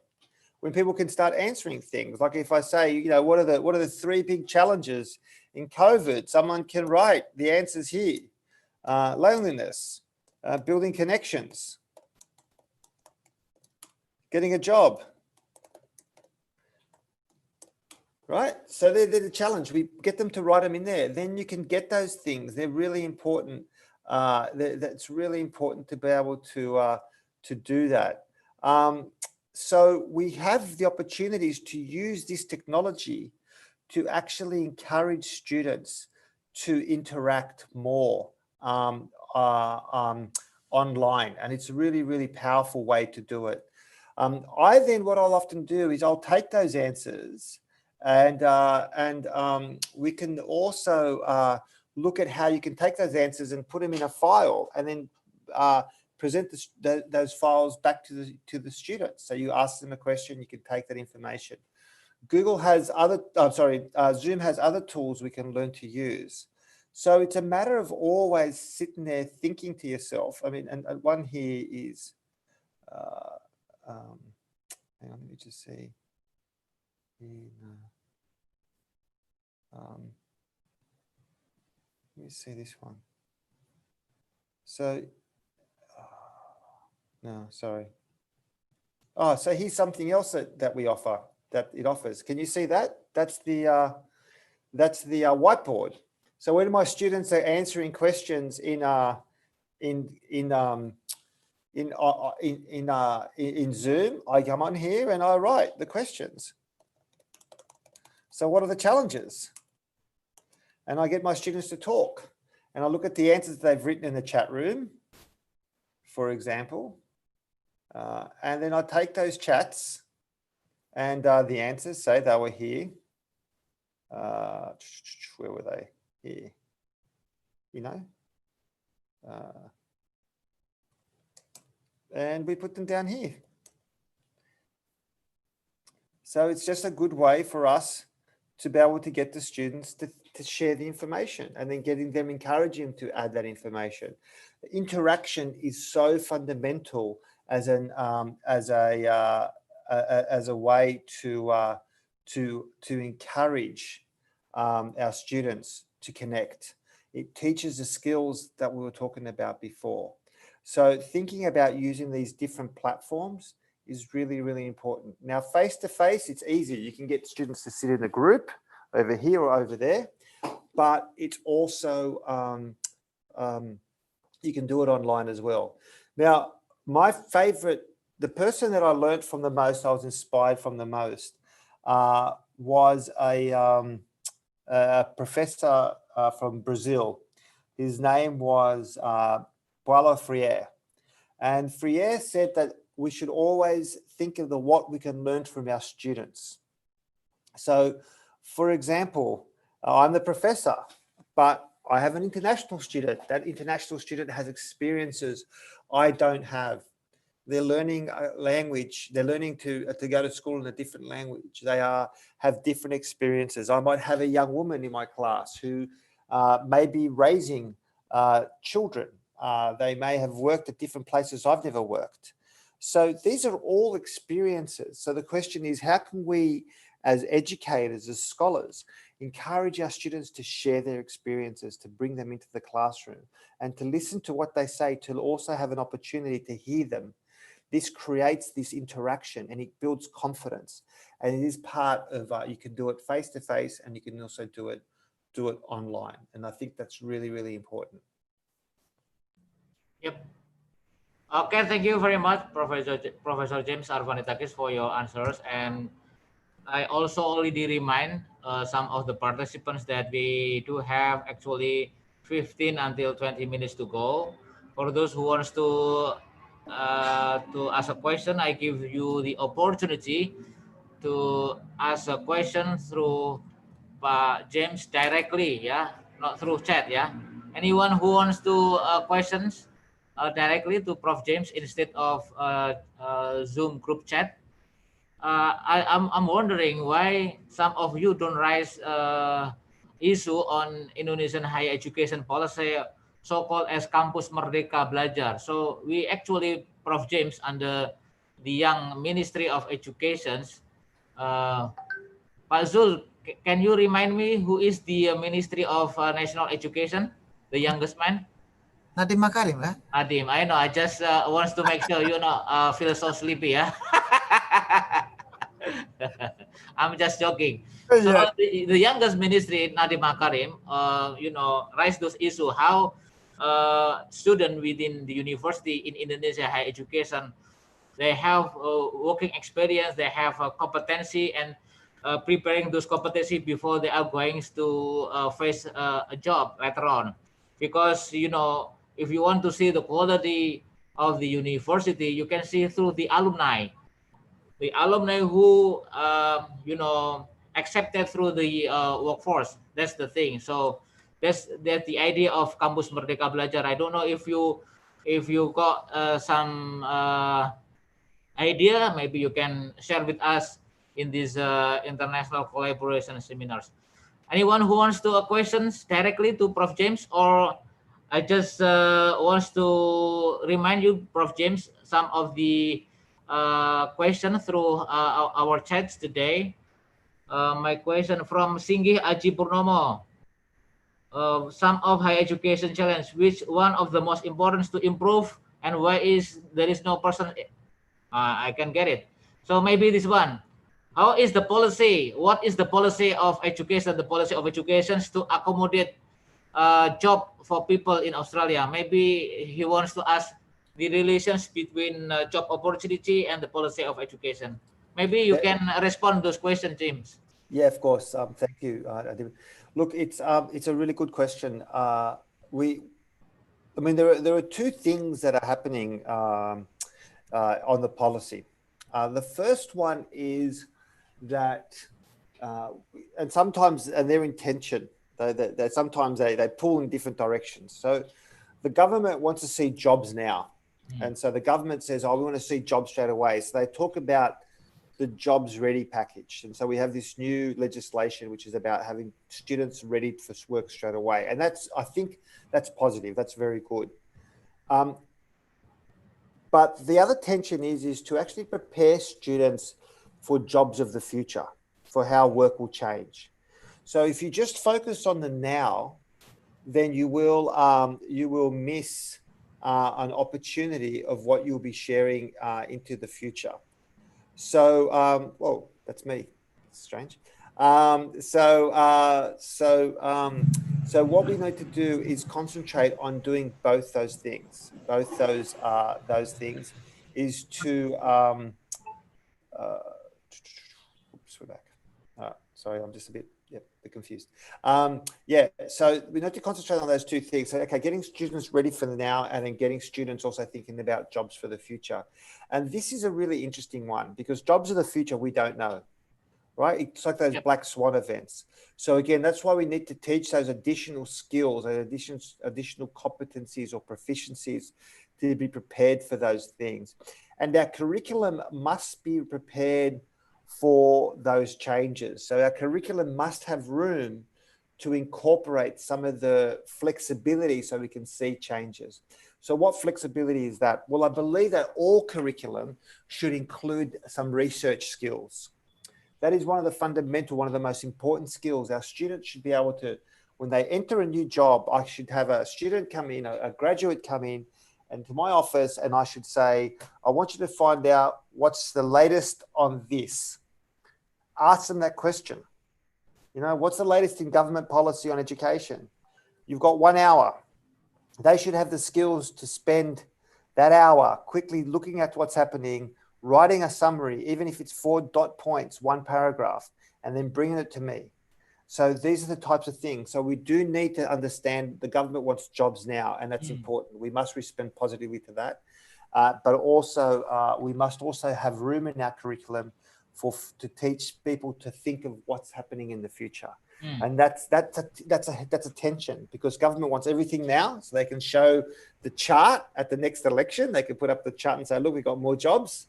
when people can start answering things. Like if I say, what are the three big challenges in COVID? Someone can write the answers here. Loneliness, building connections, getting a job. Right? So they're the challenge. We get them to write them in there. Then you can get those things. They're really important. That's really important to be able to do that. So we have the opportunities to use this technology to actually encourage students to interact more online. And it's a really, really powerful way to do it. What I'll often do is I'll take those answers, and we can also look at how you can take those answers and put them in a file, and then present those files back to the students. So you ask them a question, you can take that information. Google has Zoom has other tools we can learn to use. So it's a matter of always sitting there thinking to yourself. I mean, and one here is, hang on, let me just see. Let me see this one. So, no, sorry. Oh, so here's something else that we offer, that it offers. Can you see that? That's the whiteboard. So when my students are answering questions in Zoom, I come on here and I write the questions. So what are the challenges? And I get my students to talk, and I look at the answers they've written in the chat room, for example, and then I take those chats and the answers, say they were here. Where were they? Here, you know, and we put them down here. So it's just a good way for us to be able to get the students to share the information, and then encouraging them to add that information. Interaction is so fundamental as a way to encourage our students to connect. It teaches the skills that we were talking about before. So thinking about using these different platforms is really, really important. Now, face-to-face, it's easy. You can get students to sit in a group over here or over there, but it's also, you can do it online as well. Now, my favorite, the person that I learned from the most, I was inspired from the most, was a professor from Brazil. His name was Paulo Freire. And Freire said that we should always think of what we can learn from our students. So, for example, I'm the professor, but I have an international student. That international student has experiences I don't have. They're learning a language. They're learning to go to school in a different language. They have different experiences. I might have a young woman in my class who may be raising children. They may have worked at different places I've never worked. So these are all experiences. So the question is, how can we, as educators, as scholars, encourage our students to share their experiences, to bring them into the classroom, and to listen to what they say, to also have an opportunity to hear them. This creates this interaction and it builds confidence. And it is part of, you can do it face-to-face, and you can also do it online. And I think that's really, really important. Yep. Okay, thank you very much, Professor James Arvanitakis, for your answers. And I also already remind some of the participants that we do have actually 15 until 20 minutes to go. For those who wants to ask a question, I give you the opportunity to ask a question through James directly, yeah, not through chat, yeah. Anyone who wants to questions directly to Prof. James instead of Zoom group chat. I'm wondering why some of you don't raise issue on Indonesian higher education policy, so-called as Kampus Merdeka Belajar. So we actually, Prof. James, under the young Ministry of Education, Pak Zul, can you remind me who is the Ministry of National Education, the youngest man? Nadiem Makarim, lah. Nadiem, I know. I just wants to make sure you know feel so sleepy, yeah. I'm just joking. So the youngest ministry, Nadiem Makarim, you know, raised those issues how students within the university in Indonesia higher education, they have working experience, they have competency, and preparing those competency before they are going to face a job later on. Because, you know, if you want to see the quality of the university, you can see through the alumni. The alumni who, you know, accepted through the workforce. That's the thing. So that's the idea of Kampus Merdeka Belajar. I don't know if you got some idea, maybe you can share with us in these international collaboration seminars. Anyone who wants to questions directly to Prof. James, or I just wants to remind you, Prof. James, some of the questions through our chats today. My question from Singgih Aji Purnomo. Some of higher education challenge, which one of the most important to improve, and why is there is no person? I can get it. So maybe this one. How is the policy? What is the policy of education? The policy of education to accommodate job for people in Australia. Maybe he wants to ask the relations between job opportunity and the policy of education. Maybe you can respond those questions, James. Yeah, of course. Thank you, Adib. Look, it's a really good question. I mean, there are two things that are happening on the policy. The first one is that, and sometimes, and their intention, they sometimes they pull in different directions. So the government wants to see jobs now. And so the government says, oh, we want to see jobs straight away. So they talk about the jobs ready package. And so we have this new legislation, which is about having students ready for work straight away. And I think that's positive. That's very good. But the other tension is to actually prepare students for jobs of the future, for how work will change. So if you just focus on the now, then you will miss an opportunity of what you'll be sharing into the future. So, whoa, that's me. That's strange. So what we need to do is concentrate on doing both those things. Both those things is to oops, we're back. Sorry, I'm just a bit confused. Yeah, so we need to concentrate on those two things. So, okay, getting students ready for the now, and then getting students also thinking about jobs for the future. And this is a really interesting one, because jobs of the future, we don't know, right? It's like those black swan events. So again, that's why we need to teach those additional skills, additional competencies or proficiencies to be prepared for those things. And our curriculum must be prepared for those changes. So our curriculum must have room to incorporate some of the flexibility so we can see changes. So what flexibility is that? Well, I believe that all curriculum should include some research skills. That is one of the most important skills. Our students should be able to, when they enter a new job, I should have a student come in, a graduate come in, and to my office, and I should say, I want you to find out what's the latest on this. Ask them that question. You know, what's the latest in government policy on education? You've got 1 hour. They should have the skills to spend that hour quickly looking at what's happening, writing a summary, even if it's 4 dot points, 1 paragraph, and then bringing it to me. So these are the types of things. So we do need to understand the government wants jobs now, and that's important. We must respond positively to that. But also, we must also have room in our curriculum to teach people to think of what's happening in the future. And that's a tension, because government wants everything now, so they can show the chart at the next election. They can put up the chart and say, look, we've got more jobs,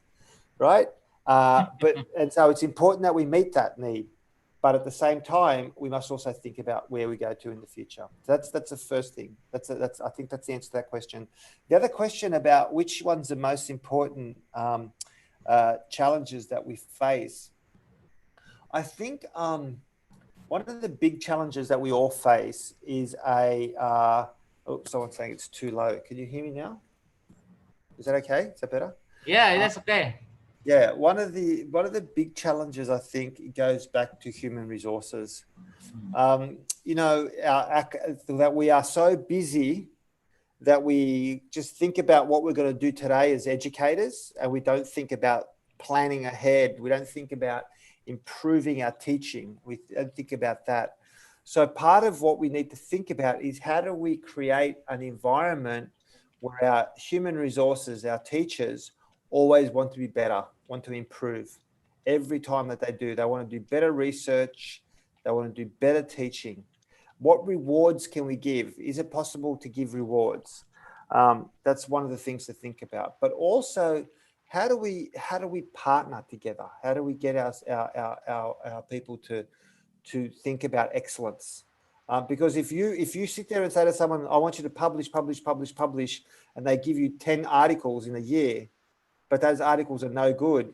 right? And so it's important that we meet that need. But at the same time, we must also think about where we go to in the future. So that's the first thing. I think that's the answer to that question. The other question about which one's the most important challenges that we face. I think one of the big challenges that we all face is someone's saying it's too low. Can you hear me now? Is that okay? Is that better? Yeah, that's okay. Yeah, one of the big challenges, I think, it goes back to human resources. You know, that we are so busy that we just think about what we're going to do today as educators, and we don't think about planning ahead. We don't think about improving our teaching. We don't think about that. So part of what we need to think about is, how do we create an environment where our human resources, our teachers, always want to be better, want to improve. Every time that they do, they want to do better research, they want to do better teaching. What rewards can we give? Is it possible to give rewards? That's one of the things to think about. But also, how do we partner together? How do we get our people to think about excellence? Because if you sit there and say to someone, I want you to publish, and they give you 10 articles in a year, but those articles are no good,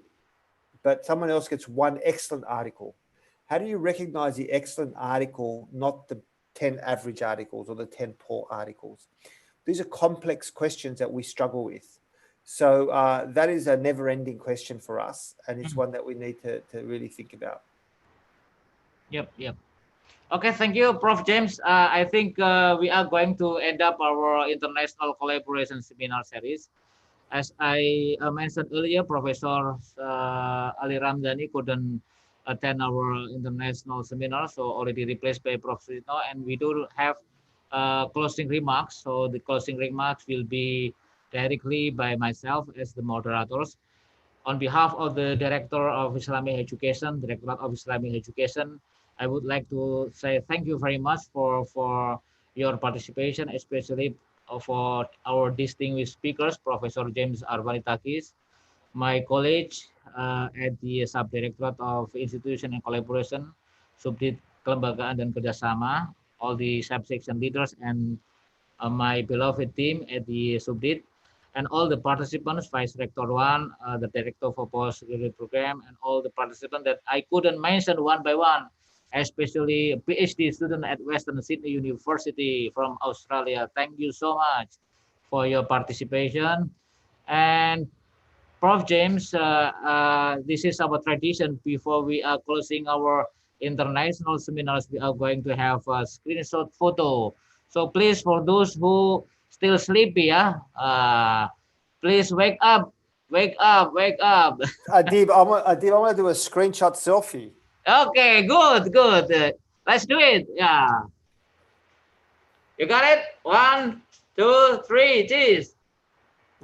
but someone else gets 1 excellent article. How do you recognize the excellent article, not the 10 average articles or the 10 poor articles? These are complex questions that we struggle with. So that is a never-ending question for us, and it's one that we need to really think about. Yep. Okay, thank you, Prof. James. I think we are going to end up our international collaboration seminar series. As I mentioned earlier, Professor Ali Ramdhani couldn't attend our international seminar, so already replaced by Prof. Sritno, and we do have closing remarks. So the closing remarks will be directly by myself as the moderators. On behalf of the Director of Islamic Education, Directorate of Islamic Education, I would like to say thank you very much for your participation, especially for our distinguished speakers, Professor James Arvanitakis, my colleague at the Subdirectorate of Institution and Collaboration, Subdit Kelembagaan dan Kerjasama, all the subsection leaders, and my beloved team at the Subdit, and all the participants, Vice Rector One, the Director for Postgraduate Program, and all the participants that I couldn't mention one by one, especially a PhD student at Western Sydney University from Australia. Thank you so much for your participation. And Prof. James, this is our tradition. Before we are closing our international seminars, we are going to have a screenshot photo. So please, for those who still sleepy, please wake up, wake up, wake up. Adib, I want to do a screenshot selfie. Okay, good, good. Let's do it. Yeah. You got it? 1, 2, 3, cheese.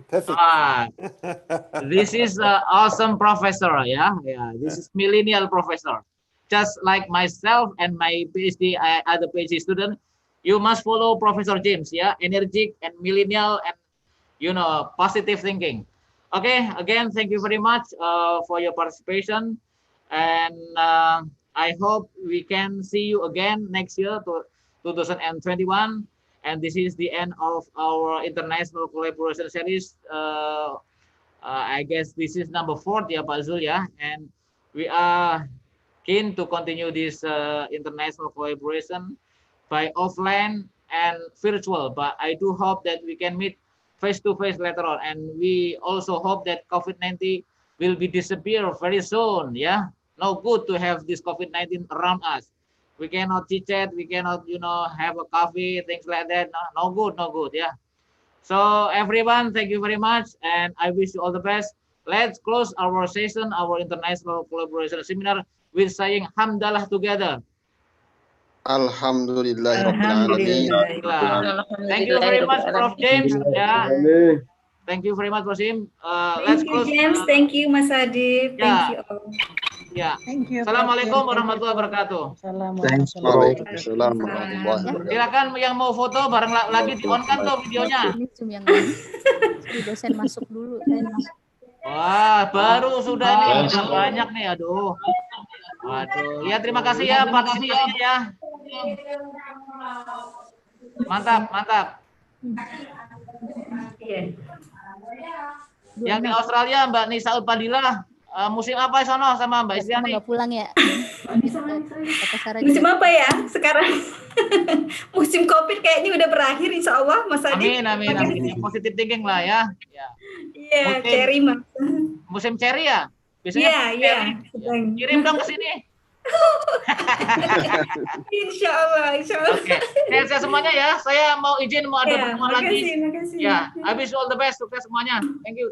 Perfect. This is awesome professor. Yeah. This is millennial professor. Just like myself and my PhD, other PhD student, you must follow Professor James. Yeah, energetic and millennial, and positive thinking. Okay. Again, thank you very much for your participation, and I hope we can see you again next year, to 2021. And this is the end of our international collaboration series. I guess this is number 4, yeah, Pak Zul, ya. And we are keen to continue this international collaboration by offline and virtual. But I do hope that we can meet face to face later on. And we also hope that COVID-19 will be disappear very soon. Yeah, no good to have this COVID-19 around us. We cannot chit chat. We cannot, have a coffee, things like that. No, no good, no good. Yeah. So everyone, thank you very much, and I wish you all the best. Let's close our session, our international collaboration seminar, with saying Hamdalah together. Alhamdulillahirrabbilalamin. Thank you very much, Prof. James. Yeah. Thank you very much, Prof. James. Let's Thank you, close. James. Thank you, Mas Adib. Thank you all. Ya. Thank you. Assalamualaikum warahmatullahi wabarakatuh. Waalaikumsalam warahmatullahi wabarakatuh. Silakan yang mau foto bareng lagi di on kan tuh videonya. Ini Zoom yang mana? Di dosen masuk dulu tadi. Wah, baru sudah ini udah banyak nih, aduh. Waduh, ya terima kasih ya partisipasinya ya. Mantap, mantap. Yang di Australia Mbak Nisa Padilla, musim apa sono sama Mbak Istiani? Nggak pulang ya? Musim apa ya sekarang? Musim COVID kayaknya udah berakhir, insya Allah, Mas Adi. Amin. Yang positif thinking lah ya. Iya, cherry mas. Musim cherry ya? Biasanya Iya. Kirim dong ke sini. Insya Allah. Oke, sehat semuanya ya. Saya mau izin mau ada pertemuan lagi. Makasih. Ya, I wish you all the best, sukses semuanya. Thank you.